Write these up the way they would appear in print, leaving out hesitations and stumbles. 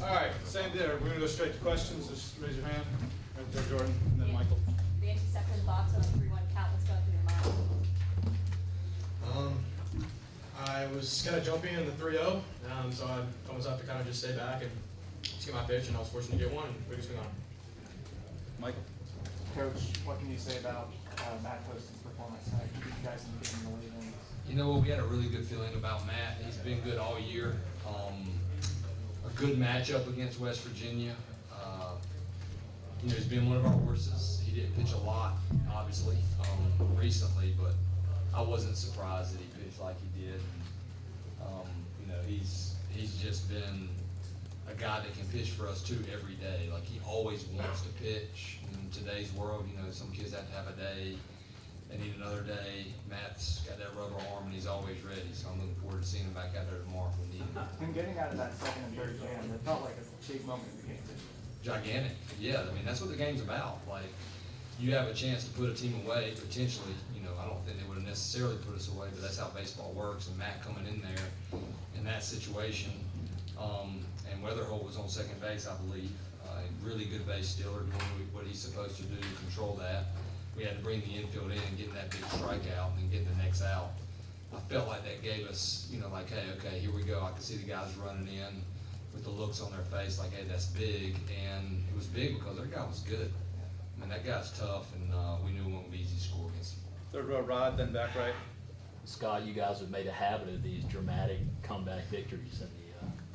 All right, same there. We're going to go straight to questions. Just raise your hand. Right there, Jordan, and then Michael. The anti-second box on a 3-1 count. What's going through your mind? I was kind of jumpy in the 3-0, so I almost have to kind of just stay back and just get my pitch, and I was fortunate to get one, and we just swing on it. Michael. Coach, what can you say about Matt Poston's performance tonight? You guys in the lead innings. You know what? We had a really good feeling about Matt. He's been good all year. A good matchup against West Virginia. You know, he's been one of our horses. He didn't pitch a lot, obviously, recently, but I wasn't surprised that he pitched like he did. You know, he's just been a guy that can pitch for us too every day. Like, he always wants to pitch. In today's world, you know, some kids have to have a day. They need another day. Matt's got that rubber arm, and he's always ready. So I'm looking forward to seeing him back out there tomorrow if we need him. And getting out of that second and third jam, it felt like a big moment in the game. Gigantic. Yeah, I mean, that's what the game's about. Like, you have a chance to put a team away, potentially. You know, I don't think they would have necessarily put us away, but that's how baseball works. And Matt coming in there in that situation, and Weatherholt was on second base, I believe. Really good base stealer, doing what he's supposed to do to control that. We had to bring the infield in, getting that big strikeout, and then getting the next out. I felt like that gave us, you know, like, hey, okay, here we go. I could see the guys running in with the looks on their face, like, hey, that's big. And it was big because their guy was good. I mean, that guy's tough, and we knew it wouldn't be easy to score against him. Third row, Rod, then back right. Scott, you guys have made a habit of these dramatic comeback victories in the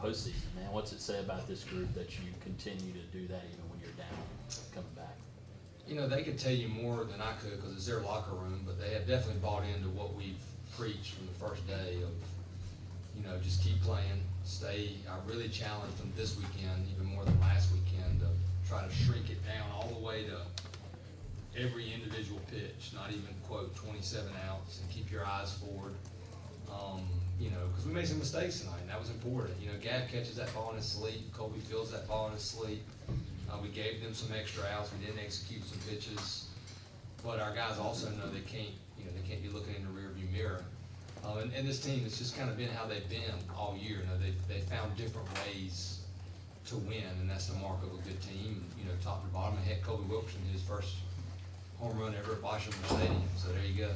postseason, man. What's it say about this group that you continue to do that even when you're down coming back? You know, they could tell you more than I could because it's their locker room, but they have definitely bought into what we've preached from the first day of, you know, just keep playing, stay. I really challenged them this weekend, even more than last weekend, to try to shrink it down all the way to every individual pitch, not even, quote, 27 outs, and keep your eyes forward. You know, because we made some mistakes tonight, and that was important. You know, Gab catches that ball in his sleep. Colby fields that ball in his sleep. We gave them some extra outs. We didn't execute some pitches. But our guys also know they can't, you know, they can't be looking in the rearview mirror. And this team, it's just kind of been how they've been all year. You know, they found different ways to win, and that's the mark of a good team, you know, top to bottom. And heck, Colby Wilkerson hit his first home run ever at Washington Stadium, so there you go.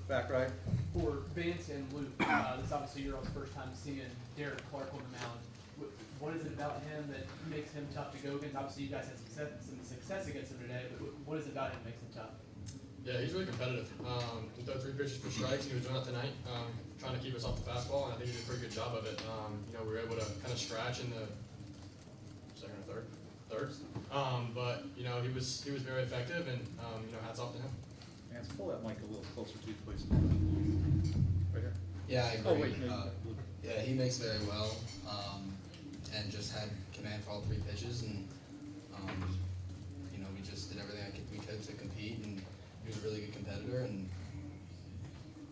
Back right. For Vance and Luke, this is obviously your first time seeing Derek Clark on the mound. What is it about him that makes him tough to go against? Obviously, you guys had some success against him today, but what is it about him that makes him tough? Yeah, he's really competitive. He threw 3 pitches for strikes, and he was doing that tonight, trying to keep us off the fastball, and I think he did a pretty good job of it. You know, we were able to kind of scratch in the second or thirds. But you know, he was very effective, and you know, hats off to him. Vance, pull that mic a little closer to you, please. Right here. Yeah, I agree. Oh, wait, yeah, he makes very well, and just had command for all 3 pitches, and you know, we just did everything we could to compete, and he was a really good competitor, and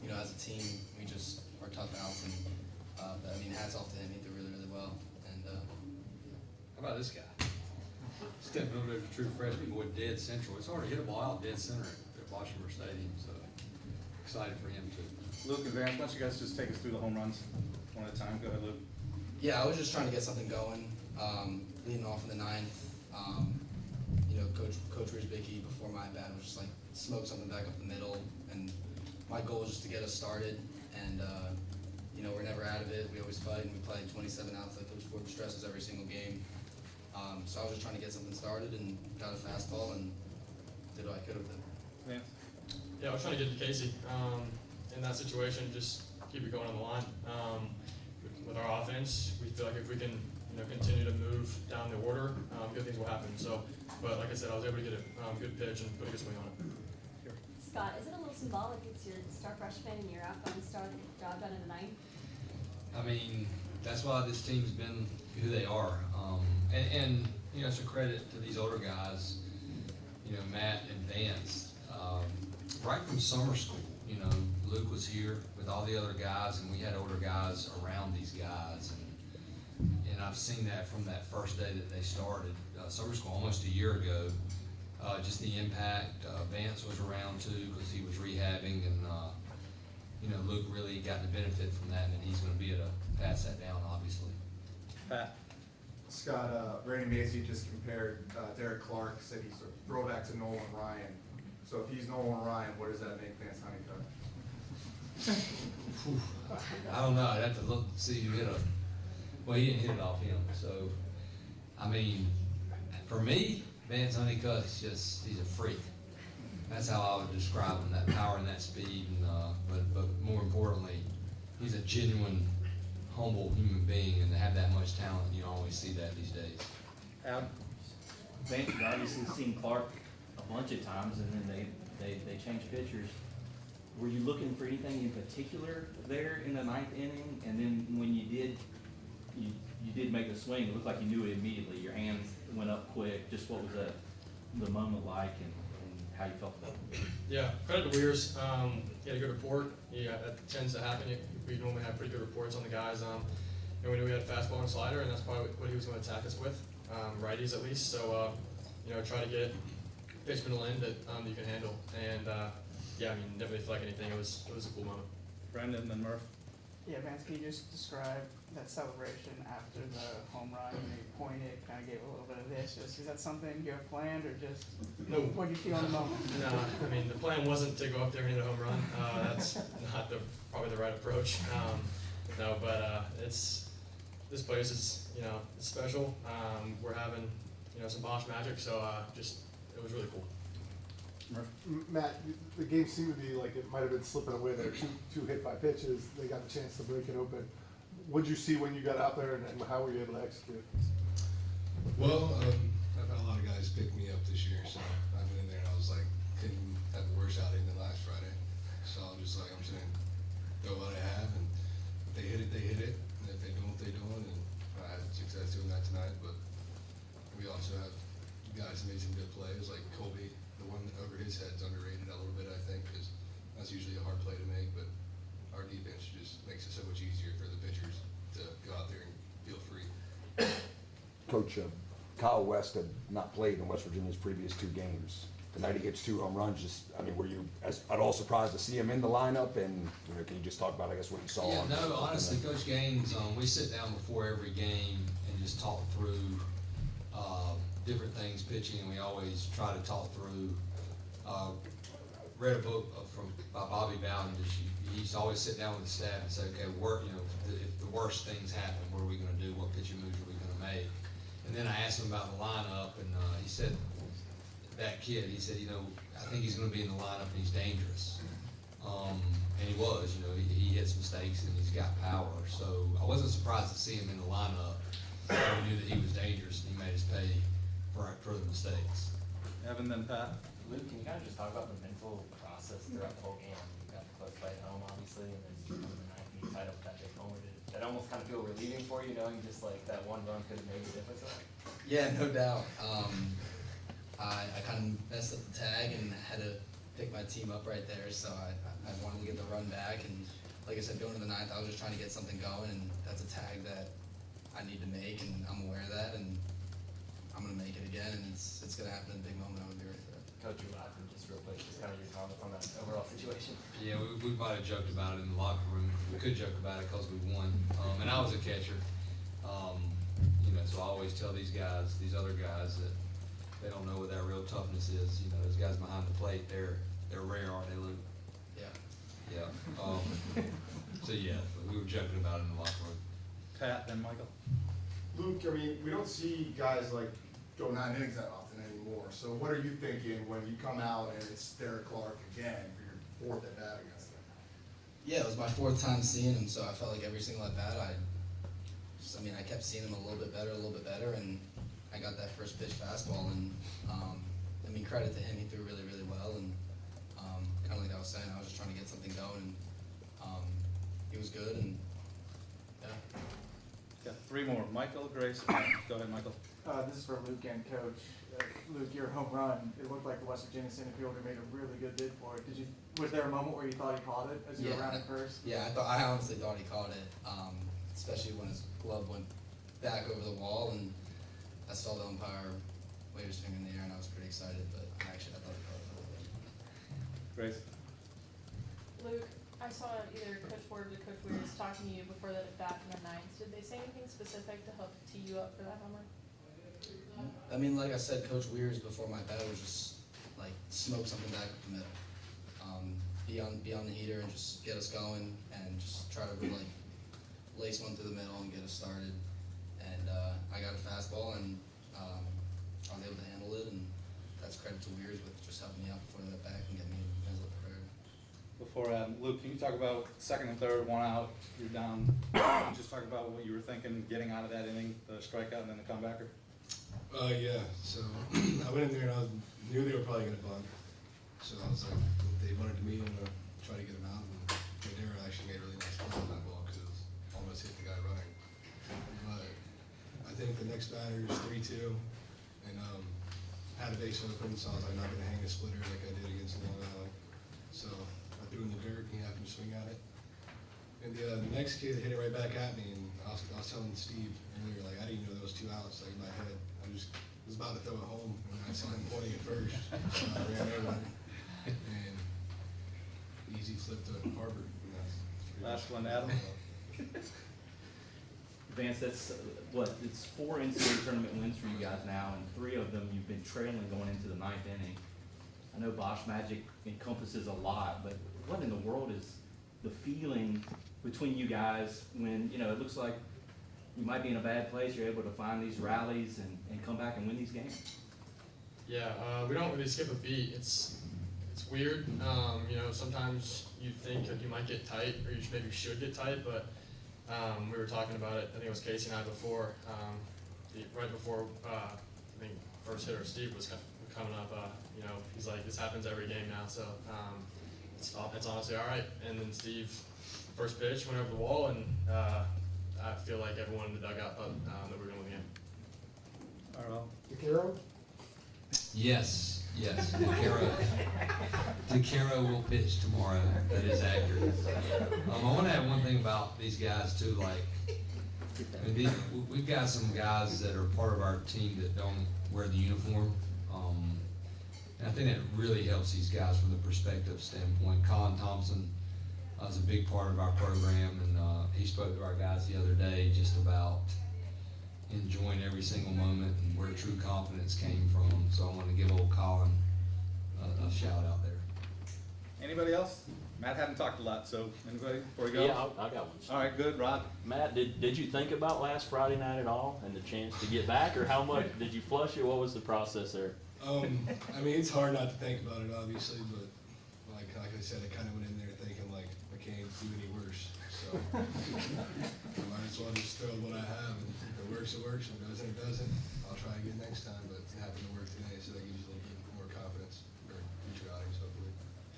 you know, as a team, we just are tough outs, and but, I mean, hats off to him. He did really, really well, and How about this guy? Stepping over there to true freshman boy, dead central. It's hard to hit a ball out dead center at Washington Stadium, so excited for him too. Luke and Vance, why don't you guys just take us through the home runs one at a time? Go ahead, Luke. yeah, I was just trying to get something going, leading off in the 9th. You know, Coach Rizbicki before my bat was just like smoke something back up the middle, and my goal was just to get us started. And you know, we're never out of it. We always fight, and we play 27 outs like Coach Ford stresses every single game. So I was just trying to get something started and got a fastball and did what I could with it. Vance. Yeah, I was trying to get to Casey in that situation, just keep it going on the line. With our offense, we feel like if we can, you know, continue to move down the order, good things will happen. So, but like I said, I was able to get a good pitch and put a good swing on it. Scott, is it a little symbolic? It's your star freshman and your outgoing star that get the job done in the 9th? I mean, that's why this team's been who they are. And you know, it's a credit to these older guys, you know, Matt and Vance. Right from summer school, you know, Luke was here with all the other guys, and we had older guys around these guys. And I've seen that from that first day that they started summer school almost a year ago. Just the impact. Vance was around too because he was rehabbing, and you know, Luke really got the benefit from that, and he's gonna be able to pass that down, obviously. Pat? Scott, Randy Macy just compared Derek Clark, said he's a throwback to Nolan Ryan. So if he's Nolan Ryan, what does that make Vance Honeycutt? I don't know, I'd have to look, see who hit well, he didn't hit it off him, so, I mean, for me, Vance Honeycutt's just, he's a freak. That's how I would describe him, that power and that speed, and, but more importantly, he's a genuine, humble human being, and to have that much talent, you don't always see that these days. Adam? Vance had obviously seen Clark a bunch of times, and then they changed pitchers. Were you looking for anything in particular there in the ninth inning? And then when you did make the swing, it looked like you knew it immediately. Your hands went up quick. Just what was the moment like, and how you felt about it? Yeah, credit to Weirs. He had a good report. Yeah, that tends to happen. We normally have pretty good reports on the guys. And we knew we had a fastball and a slider, and that's probably what he was going to attack us with, righties at least. So, you know, try to get pitch middle end that you can handle. And yeah, I mean, definitely feel like anything. It was a cool moment. Brendan, then Murph? Yeah, Vance, can you just describe that celebration after the home run? You pointed, kind of gave a little bit of this. Is that something you have planned, or just No. what do you feel in the moment? No, I mean, the plan wasn't to go up there and hit a home run. That's not probably the right approach. No, but this place is, you know, it's special. We're having, you know, some Bosch magic, so it was really cool. Matt, the game seemed to be like it might have been slipping away there. Two hit by pitches. They got a chance to break it open. What did you see when you got out there, and how were you able to execute? Well, I've had a lot of guys pick me up this year, so I went in there and I was like, couldn't have a worse outing than last Friday. So I'm just like, I'm just gonna go what I have, and if they hit it, they hit it. And if they don't, they don't. And I had success doing that tonight, but we also have guys that made some good plays, like Colby. The one over his head's underrated a little bit, I think, because that's usually a hard play to make, but our defense just makes it so much easier for the pitchers to go out there and feel free. Coach, Kyle West had not played in West Virginia's previous 2 games. Tonight he hits 2 home runs. Were you at all surprised to see him in the lineup? And can you just talk about, I guess, what you saw? Yeah, no, honestly, Coach Gaines, we sit down before every game and just talk through different things pitching, and we always try to talk through. Read a book by Bobby Bowden. He used to always sit down with the staff and say, okay, if the worst things happen, what are we going to do? What pitching moves are we going to make? And then I asked him about the lineup, and he said, that kid, he said, you know, I think he's going to be in the lineup and he's dangerous. And he was, you know, he hits mistakes and he's got power. So I wasn't surprised to see him in the lineup. I knew that he was dangerous and he made us pay for the mistakes. Evan, then Pat? Luke, can you kind of just talk about the mental process throughout the whole game? You got the close fight at home, obviously, and then you come in the ninth and you tied up with that big homer. Did that almost kind of feel relieving for you, knowing just like that one run could have made a difference? Yeah, no doubt. I kind of messed up the tag and had to pick my team up right there, so I wanted to get the run back. And like I said, going to the ninth, I was just trying to get something going, and that's a tag that I need to make, and I'm aware of that, and I'm going to make it again, and it's going to happen in a big moment. I'm going to be right there. Coach, you're laughing just real quick, just kind of your comments on that overall situation. Yeah, we might have joked about it in the locker room. We could joke about it because we won. And I was a catcher. You know, so I always tell these guys, these other guys, that they don't know what that real toughness is. You know, those guys behind the plate, they're rare, aren't they, Luke? Yeah. Yeah. So yeah, we were joking about it in the locker room. Pat, then Michael? Luke, I mean, we don't see guys like go 9 innings that often anymore. So what are you thinking when you come out and it's Derek Clark again for your 4th at bat against him? Yeah, it was my 4th time seeing him, so I felt like every single at bat, I kept seeing him a little bit better, and I got that first pitch fastball, and credit to him, he threw really, really well, and kind of like I was saying, I was just trying to get something going, and he was good, and yeah. Got 3 more. Michael, Grace, go ahead, Michael. This is for Luke and Coach. Luke, your home run, it looked like the West Virginia center fielder made a really good bid for it. Was there a moment where you thought he caught it as you were around at first? Yeah, I honestly thought he caught it, especially when his glove went back over the wall, and I saw the umpire wave his finger in the air, and I was pretty excited, but I thought he caught it a little bit. Grace? Luke, I saw either Coach Forbes or Coach Weirs talking to you before that at bat in the ninth. Did they say anything specific to help tee you up for that home run? I mean, like I said, Coach Weirs before my bat was just like smoke something back up the middle. Be on the heater and just get us going and just try to like lace one through the middle and get us started. And I got a fastball and I was able to handle it, and that's credit to Weirs with just helping me out before that back and getting me mentally prepared. Before, Luke, can you talk about second and third, 1 out, you're down, just talk about what you were thinking, getting out of that inning, the strikeout and then the comebacker? Yeah, so I went in there and I knew they were probably gonna bunt. So I was like, they bunted to me, I'm gonna try to get them out. And Darryl actually made a really nice play on that ball because it was almost hit the guy running. But I think the next batter is 3-2, and had a base open, so I was like, not gonna hang a splitter like I did against Long Island. So I threw in the dirt, and he happened to swing at it. And the next kid hit it right back at me, and I was telling Steve earlier, like, I didn't even know there was 2 outs, like, in my head. I just was about to throw it home, and I saw him pointing at first, so I ran over, and easy flip to Harbor. And that's pretty Last much one, Adam. Vance, that's, it's 4 NCAA tournament wins for you guys now, and 3 of them you've been trailing going into the 9th inning. I know Bosch Magic encompasses a lot, but what in the world is the feeling between you guys when, it looks like you might be in a bad place, you're able to find these rallies and come back and win these games? Yeah, we don't really skip a beat. It's weird. Sometimes you think that you might get tight, or you maybe should get tight, but we were talking about it, I think it was Casey and I before, right before, I think first hitter Steve was coming up, he's like, this happens every game now, so it's honestly all right. And then Steve, first pitch, went over the wall, and I feel like everyone in the dugout thought that we were going to win the game. All right, well, DeCaro? Yes. DeCaro will pitch tomorrow. That is accurate. I want to add one thing about these guys too. Like, we've got some guys that are part of our team that don't wear the uniform, and I think that really helps these guys from the perspective standpoint. Colin Thompson is a big part of our program, and he spoke to our guys the other day just about enjoying every single moment and where true confidence came from. So I want to give old Colin a shout out there. anybody else? Matt hadn't talked a lot, so anybody before we go? Yeah, I got one. All right, good, Rod. Matt, did you think about last Friday night at all and the chance to get back, or how much did you flush it? What was the process there? I mean, it's hard not to think about it, obviously, but like I said, I kind of went in there thinking like I can't do any worse. So I might as well just throw what I have, and if it works, it works. If it doesn't, it doesn't. I'll try again next time, but it happened to work today, so that gives you a little bit more confidence for future outings, hopefully.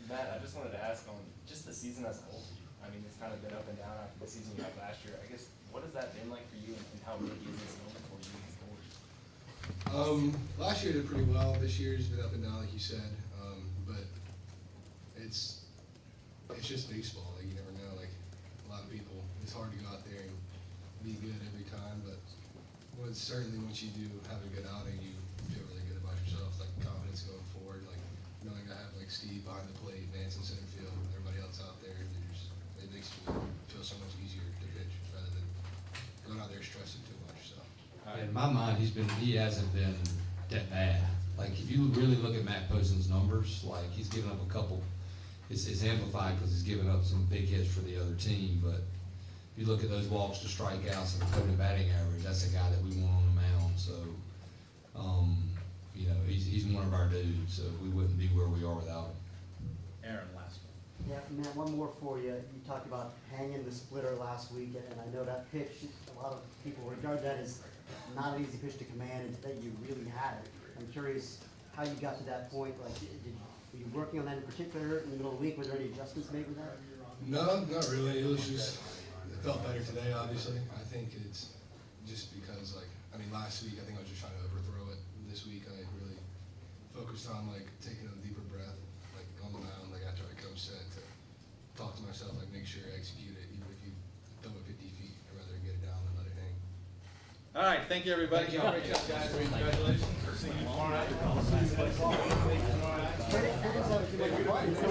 Matt, I just wanted to ask on just the season as a whole. I mean, it's kind of been up and down after the season you had last year. I guess, what has that been like for you, and how big is this moment for you as forward? Last year did pretty well. This year's been up and down, like you said. But it's just baseball. Like, you never know. Like, a lot of people, it's hard to go out there and be good every time. But certainly once you do have a good outing, you feel really good about yourself. Like, confidence going forward. Like, knowing I have like Steve behind the plate, Vance in center field, and everybody else out there, it makes me feel so much easier to pitch rather than going out there stressing too much. So. In my mind, he hasn't been that bad. Like, if you really look at Matt Poston's numbers, like, he's given up a couple. It's amplified because he's given up some big hits for the other team, but if you look at those walks to strikeouts and opponent batting average, that's a guy that we want on the mound. So, he's one of our dudes, so we wouldn't be where we are without him. Aaron, last one. Yeah, Matt, one more for you. You talked about hanging the splitter last week, and I know that pitch, a lot of people regard that as not an easy pitch to command, and that you really had it. I'm curious how you got to that point. Like, were you working on that in particular in the middle of the week? Were there any adjustments made with that? No, not really. It was just, it felt better today, obviously. I think it's just because, last week I think I was just trying to overthrow it. This week I really focused on, taking a deeper breath, on the mound, after I come set, to talk to myself, make sure I execute it, even if you throw it 50 feet. I'd rather get it down than let it hang. All right, thank you, everybody. Great job, guys. Congratulations. See you tomorrow night.